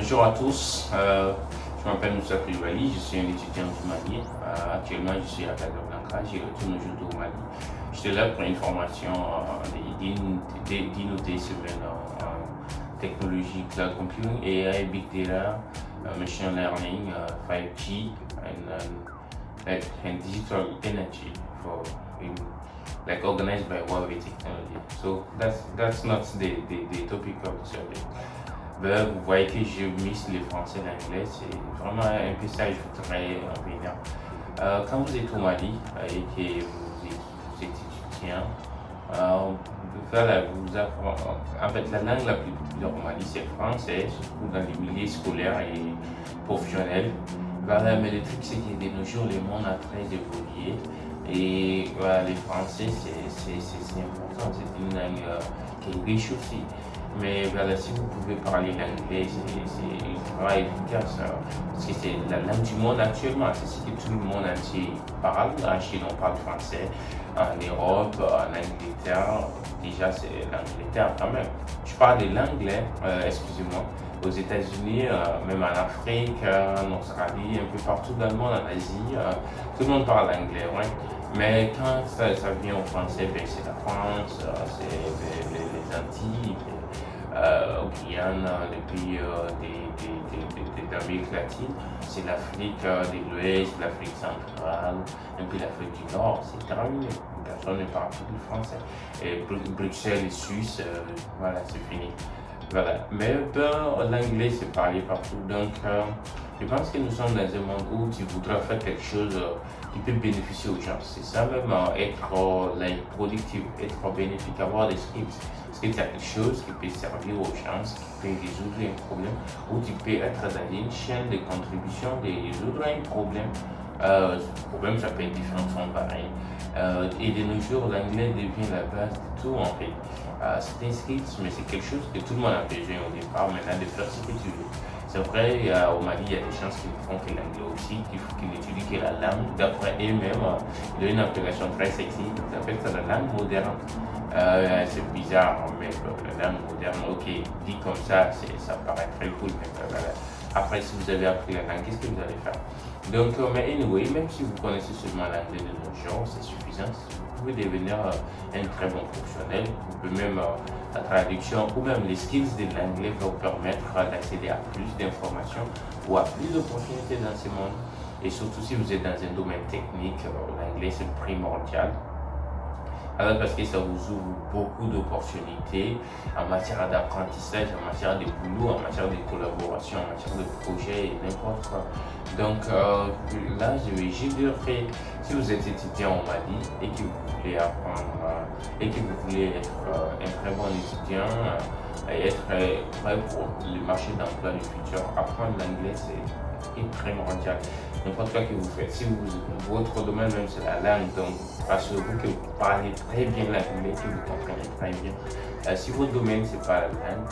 Bonjour à tous, je m'appelle Moussa Koulibaly, je suis un étudiant du Mali. Actuellement, je suis à Casablanca, j'ai retourné aujourd'hui au Mali. J'étais là pour une formation d'une ou des semaines en technologie, cloud computing, AI, big data, machine learning, 5G, and digital energy for like organized by Huawei technology. So that's not the topic of the subject. Ben, vous voyez que je mise le français et l'anglais, c'est vraiment un peu ça que je voudrais revenir. Quand vous êtes au Mali et que vous êtes étudiant, voilà, vous apprenez, en fait, la langue la plus populaire au Mali, c'est le français, surtout dans les milieux scolaires et professionnels. Voilà, mais le truc, c'est que de nos jours, le monde a très évolué. Et voilà, le français, c'est important, c'est une langue qui est riche aussi. Mais voilà, si vous pouvez parler l'anglais, c'est vraiment efficace. Parce que c'est la langue du monde actuellement. C'est ce que tout le monde entier parle. En Chine, on parle français. En Europe, en Angleterre, déjà, c'est l'Angleterre quand même. Je parle de l'anglais, excusez-moi, aux États-Unis, même en Afrique, en Australie, un peu partout dans le monde, en Asie. Tout le monde parle anglais, ouais. Mais quand ça vient au français, ben, c'est la France, c'est les Antilles, au Guyane, les pays d'Amérique latine, c'est l'Afrique de l'Ouest, l'Afrique centrale, un peu l'Afrique du Nord, c'est terminé. Personne ne parle plus le français. Et Bruxelles et Suisse, voilà, c'est fini. Voilà. Mais l'anglais, c'est parlé partout. Donc, je pense que nous sommes dans un monde où tu voudras faire quelque chose qui peut bénéficier aux gens. C'est ça même, être productif, être bénéfique, avoir des skills. Parce que tu as quelque chose qui peut servir aux gens, qui peut résoudre un problème, ou tu peux être dans une chaîne de contribution de résoudre un problème. Ce problème, ça peut être différentes formes pareilles. Et de nos jours, l'anglais devient la base de tout en fait. C'est un skill, mais c'est quelque chose que tout le monde a besoin au départ, maintenant de faire ce que tu veux. C'est vrai, au Mali, il y a des gens qui ne font que l'anglais aussi, qui n'étudient que la langue. D'après eux-mêmes, il y a une appellation très sexy, ils appellent ça la langue moderne. C'est bizarre, mais la langue moderne, ok, dit comme ça, ça paraît très cool, mais voilà. Après, si vous avez appris la langue, qu'est-ce que vous allez faire? Donc, mais anyway, même si vous connaissez seulement l'anglais de nos jours, c'est suffisant. Vous pouvez devenir un très bon professionnel. Vous pouvez même la traduction ou même les skills de l'anglais vont vous permettre d'accéder à plus d'informations ou à plus d'opportunités dans ce monde. Et surtout si vous êtes dans un domaine technique, l'anglais c'est primordial. Alors parce que ça vous ouvre beaucoup d'opportunités en matière d'apprentissage, en matière de boulot, en matière de collaboration, en matière de projet et n'importe quoi. Donc là, je vais juste dire que si vous êtes étudiant au Mali et que vous voulez apprendre et que vous voulez être un très bon étudiant et être prêt pour le marché d'emploi du futur, apprendre l'anglais c'est primordial. N'importe quoi que vous faites, si votre domaine même c'est la langue, donc assurez-vous que vous parlez très bien l'anglais, que vous comprenez très bien. Si votre domaine c'est pas la langue,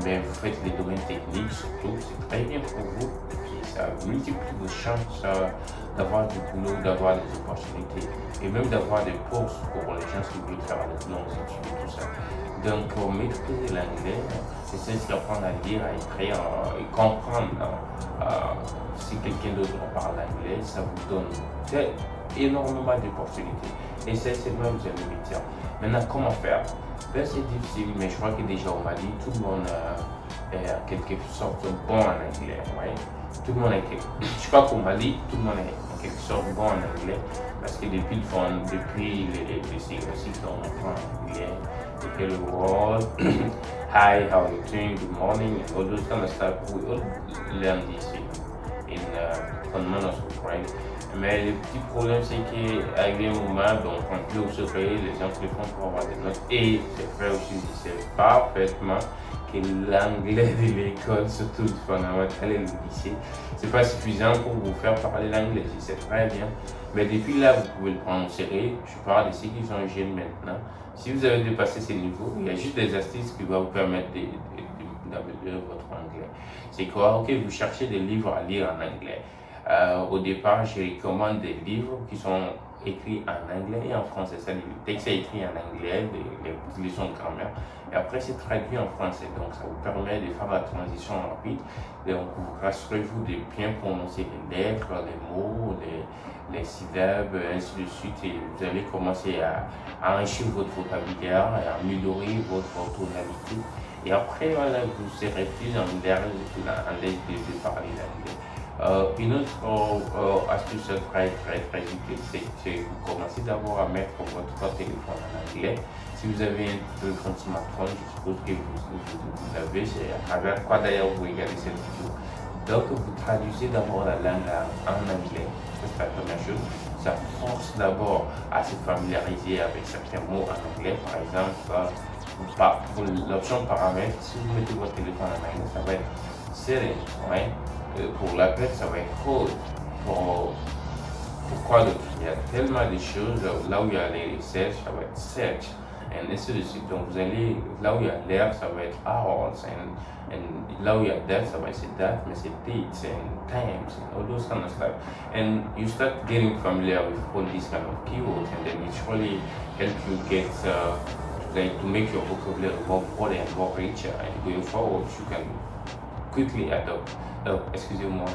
mais vous faites les domaines techniques surtout, c'est très bien pour vous. Puis ça multiplie vos chances d'avoir du boulot, d'avoir des opportunités et même d'avoir des bourses pour les gens qui veulent faire des longues études et tout ça. Donc maîtriser l'anglais, c'est apprendre à lire, à écrire et comprendre. Si quelqu'un d'autre parle anglais, ça vous donne énormément d'opportunités. Et c'est même vous allez me dire. Maintenant, comment faire? Ben, c'est difficile, mais je crois que déjà au Mali, tout le monde est en quelque sorte bon en anglais. Ouais? Tout le monde je crois qu'au Mali, tout le monde est en quelque sorte bon en anglais. Parce que depuis les séries aussi qu'on apprend en anglais, hello world, hi, how are you doing, good morning, and all those kind of stuff, we all learn these things in fundamental school, right? Mais le petit problème, c'est qu'arrivé un moment, on prend plus au secret, les gens se le font pour avoir des notes. Et c'est vrai aussi, je sais parfaitement que l'anglais de l'école, surtout le fondamental et le lycée, c'est pas suffisant pour vous faire parler l'anglais, je sais très bien. Mais depuis là, vous pouvez le prendre au sérieux. Je parle de ceux qui sont jeunes maintenant. Si vous avez dépassé ces niveaux, il y a juste des astuces qui vont vous permettre d'améliorer votre anglais. C'est quoi? Ok, vous cherchez des livres à lire en anglais. Au départ, je recommande des livres qui sont écrit en anglais et en français. C'est-à-dire le texte est écrit en anglais, les leçons de grammaire, et après c'est traduit en français. Donc ça vous permet de faire la transition rapide. Donc rassurez-vous de bien prononcer les lettres, les mots, les syllabes, ainsi de suite, et vous allez commencer à enrichir votre vocabulaire et à améliorer votre tonalité. Et après, voilà, vous serez plus en l'aise de parler l'anglais. Une autre astuce très utile, c'est que vous commencez d'abord à mettre votre téléphone en anglais. Si vous avez un téléphone smartphone, je suppose que vous l'avez, c'est à travers quoi d'ailleurs vous regardez cette vidéo. Donc vous traduisez d'abord la langue en anglais, c'est la première chose. Ça force d'abord à se familiariser avec certains mots en anglais. Par exemple, pour l'option paramètres, si vous mettez votre téléphone en anglais, ça va être setting, ouais. Pour l'appel, ça va être code. Pourquoi d'autre? Il y a tellement de choses. Là où il y a les search, ça va être search. Et ainsi de suite. Donc vous allez, là où il y a l'air, ça va être hours. And là où il y a date, ça va être date, mais c'est dates and times and all those kind of stuff. And you start getting familiar with all these kind of keywords, and then it really helps you get to make your vocabulary more broad and more richer. And going forward, you can quickly adopt. Excusez-moi,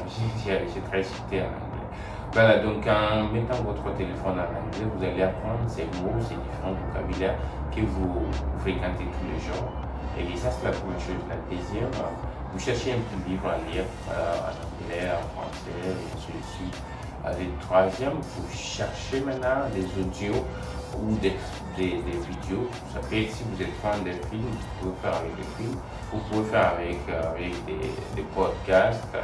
j'ai très cité en anglais. Voilà, donc en mettant votre téléphone en anglais, vous allez apprendre ces mots, ces différents vocabulaires que vous fréquentez tous les jours. Et ça, c'est la première chose. La deuxième, vous cherchez un petit livre à lire en anglais, en français, et ainsi de suite. Le troisième, vous cherchez maintenant des audios ou des vidéos. Ça peut être, si vous êtes fan des films, vous pouvez faire avec des films. Vous pouvez faire avec des podcasts,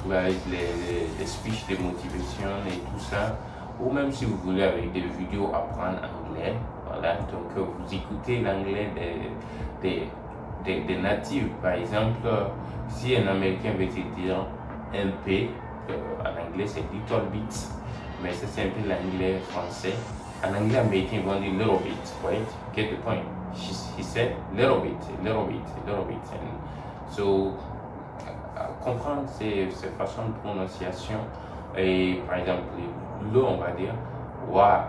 avec les speeches de motivation et tout ça. Ou même si vous voulez avec des vidéos apprendre anglais. Voilà, donc vous écoutez l'anglais des natifs. Par exemple, si un Américain veut te dire un P, en anglais c'est little bit, mais ça c'est un peu l'anglais français. En anglais américain, ils vont dire little bit, right? Get the point. He said little bit. And so, comprendre ces façons de prononciation, et par exemple, le, on va dire, water,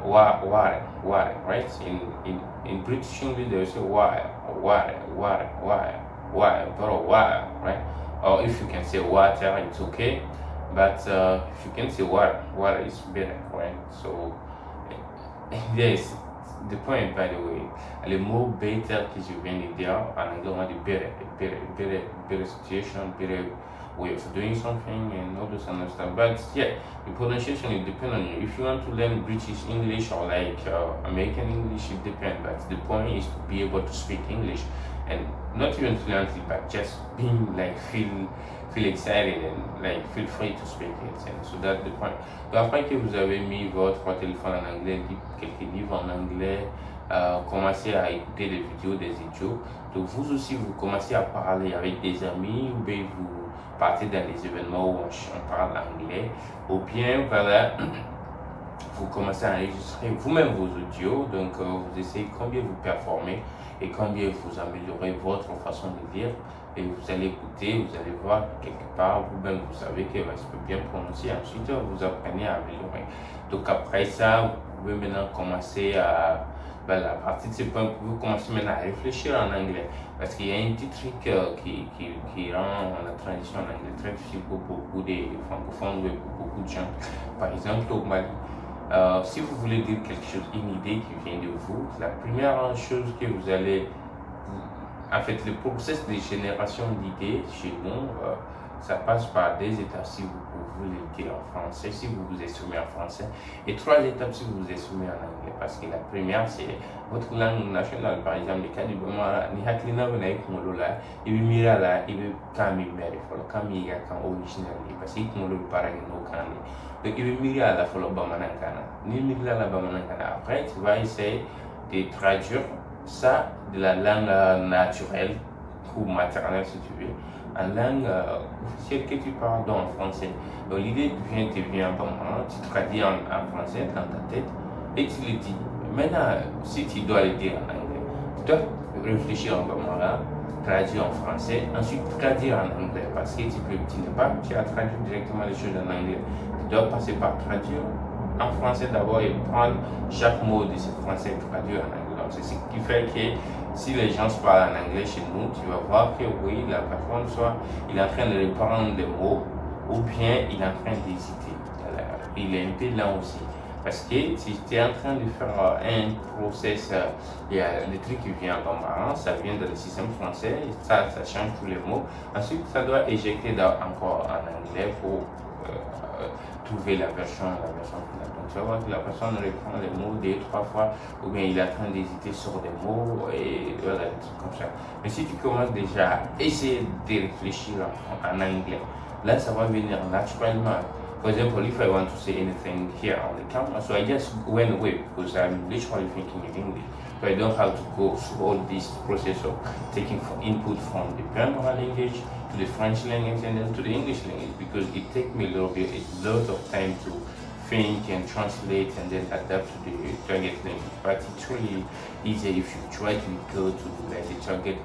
right? In British English, they say water, right? Or if you can say water, it's okay. But if you can say water is better, right? So, yes, the point, by the way, le mot better que je viens de dire en anglais, on dit better situation, better way of doing something, and all this kind of stuff. But yeah, the pronunciation, it depends on you. If you want to learn British English or like American English, it depends. But the point is to be able to speak English, and not even fluently, but just being like feel excited and like feel free to speak it. And so that's the point. Donc après que vous avez mis votre téléphone en anglais, quelques livres en anglais, commencez à écouter des vidéos des idiots. Donc vous aussi, vous commencez à parler avec des amis, ou bien vous partez dans des événements où on parle anglais, ou bien voilà, vous commencez à enregistrer vous-même vos audios. Donc vous essayez combien vous performez et combien vous améliorez votre façon de lire. Et vous allez écouter, vous allez voir quelque part, vous-même vous savez que je peux bien prononcer. Ensuite, vous apprenez à améliorer. Donc après ça, vous pouvez maintenant commencer à partir de ce point, vous commencez maintenant à réfléchir en anglais. Parce qu'il y a un petit truc qui rend la transition en anglais très difficile pour beaucoup de francophones ou pour beaucoup de gens. Par exemple, au Mali, si vous voulez dire quelque chose, une idée qui vient de vous, la première chose que vous allez... En fait, le processus de génération d'idées chez nous, ça passe par des étapes si vous voulez le dire en français, si vous vous exprimez en français, et 3 étapes si vous vous exprimez en anglais. Parce que la première, c'est votre langue nationale. Par exemple, le cas du Bama, ni haklina vena ikumolola, ibi mirala, ibi kami meri folo, kami ya kan original, parce que ikumolo paragi no kani. Donc, ibi mirala folo Bamanankana. Ni mirala Bamanankana. Après, tu vas essayer de traduire ça de la langue naturelle ou maternelle si tu veux, en langue officielle que tu parles dans le français. Donc l'idée te vient en moment, tu traduis en français dans ta tête et tu le dis. Maintenant, si tu dois le dire en anglais, tu dois réfléchir en moment là, traduire en français, ensuite traduire en anglais parce que tu n'as pas, tu as traduit directement les choses en anglais. Tu dois passer par traduire en français d'abord et prendre chaque mot de ce français et traduire en anglais. Donc, c'est ce qui fait que si les gens se parlent en anglais chez nous, tu vas voir que oui, la personne soit il est en train de reprendre des mots ou bien il est en train d'hésiter. Il est un peu lent aussi. Parce que si tu es en train de faire un process, il y a des trucs qui viennent en marrant, ça vient dans le système français, ça change tous les mots. Ensuite, ça doit éjecter encore en anglais pour trouver la version finale. Donc, tu vas voir que la personne reprend les mots 2-3 fois, ou bien il est en train d'hésiter sur des mots, et voilà, des trucs comme ça. Mais si tu commences déjà à essayer de réfléchir en anglais, là, ça va venir naturellement. For example, if I want to say anything here on the camera, so I just went away because I'm literally thinking in English. So I don't have to go through all this process of taking input from the German language to the French language and then to the English language because it takes me a lot of time to think and translate and then adapt to the target language. But it's really easy if you try to go to like the target,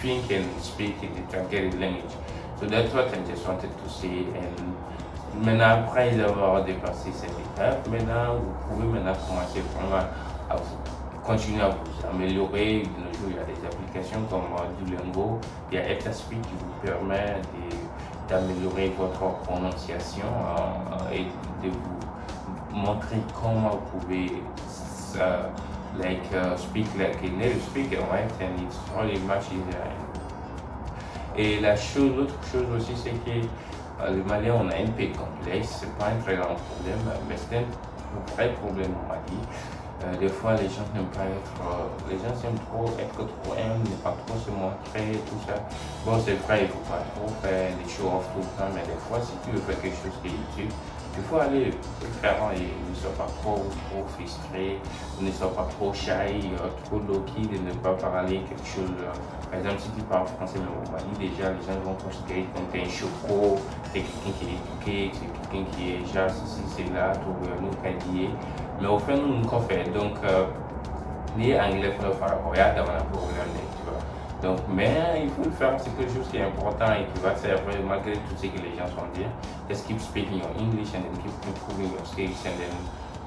think and speak in the target language. So that's what I just wanted to say. And maintenant, après avoir dépassé cette étape, maintenant, vous pouvez maintenant commencer vraiment à continuer à vous améliorer. De nos jours, il y a des applications comme Duolingo, il y a EtaSpeak qui vous permet d'améliorer votre prononciation et de vous montrer comment vous pouvez speak like a native speaker, right? And it's really much easier. Et l'autre chose aussi, c'est que le malais, on a un peu complexe, c'est pas un très grand problème, mais c'est un vrai problème on m'a dit. Des fois, les gens n'aiment pas les gens aiment trop être trop humbles, ne pas trop se montrer, tout ça. Bon, c'est vrai, il faut pas trop faire des show-off tout le temps, mais des fois, si tu veux faire quelque chose qui est utile, il faut aller le faire et ne sois pas trop frustré, ne sois pas trop shy, trop low-key, de ne pas parler quelque chose. Par exemple, si tu parles français, mais au Mali, déjà, les gens vont considérer que tu es un choco, tu es quelqu'un qui est éduqué, tu es quelqu'un qui est genre, si c'est là, tu es un cahier. Mais au fait, nous, nous fait. Donc, les Anglais font le faire, regarde, on a un problème, tu vois. Donc, mais il faut le faire, c'est quelque chose qui est important et qui va servir malgré tout ce que les gens sont dire. Just keep speaking your English and then keep improving your skills and then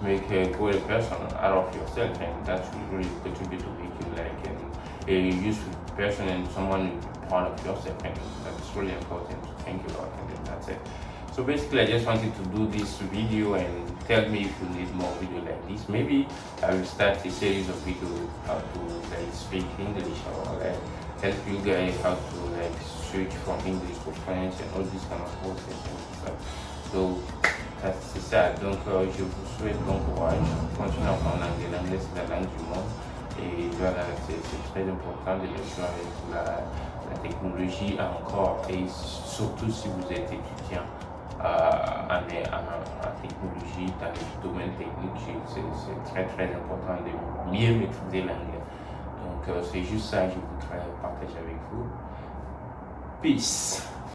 make a great person out of yourself, and that will really contribute to make you like a useful person and someone proud of yourself, and that's really important to think about, and then that's it. So basically, I just wanted to do this video and tell me if you need more video like this. Maybe I will start a series of videos how to like speak English or like help you guys how to like switch from English to French and all this kind of process and stuff. So c'est ça. Donc je vous souhaite bon courage. Continuez à apprendre l'anglais. L'anglais c'est la langue du monde et voilà, c'est très important de le jouer avec la technologie encore et surtout si vous êtes étudiant. En technologie, dans le domaine technique, c'est très très important de mieux maîtriser l'anglais. Donc c'est juste ça que je voudrais partager avec vous. Peace.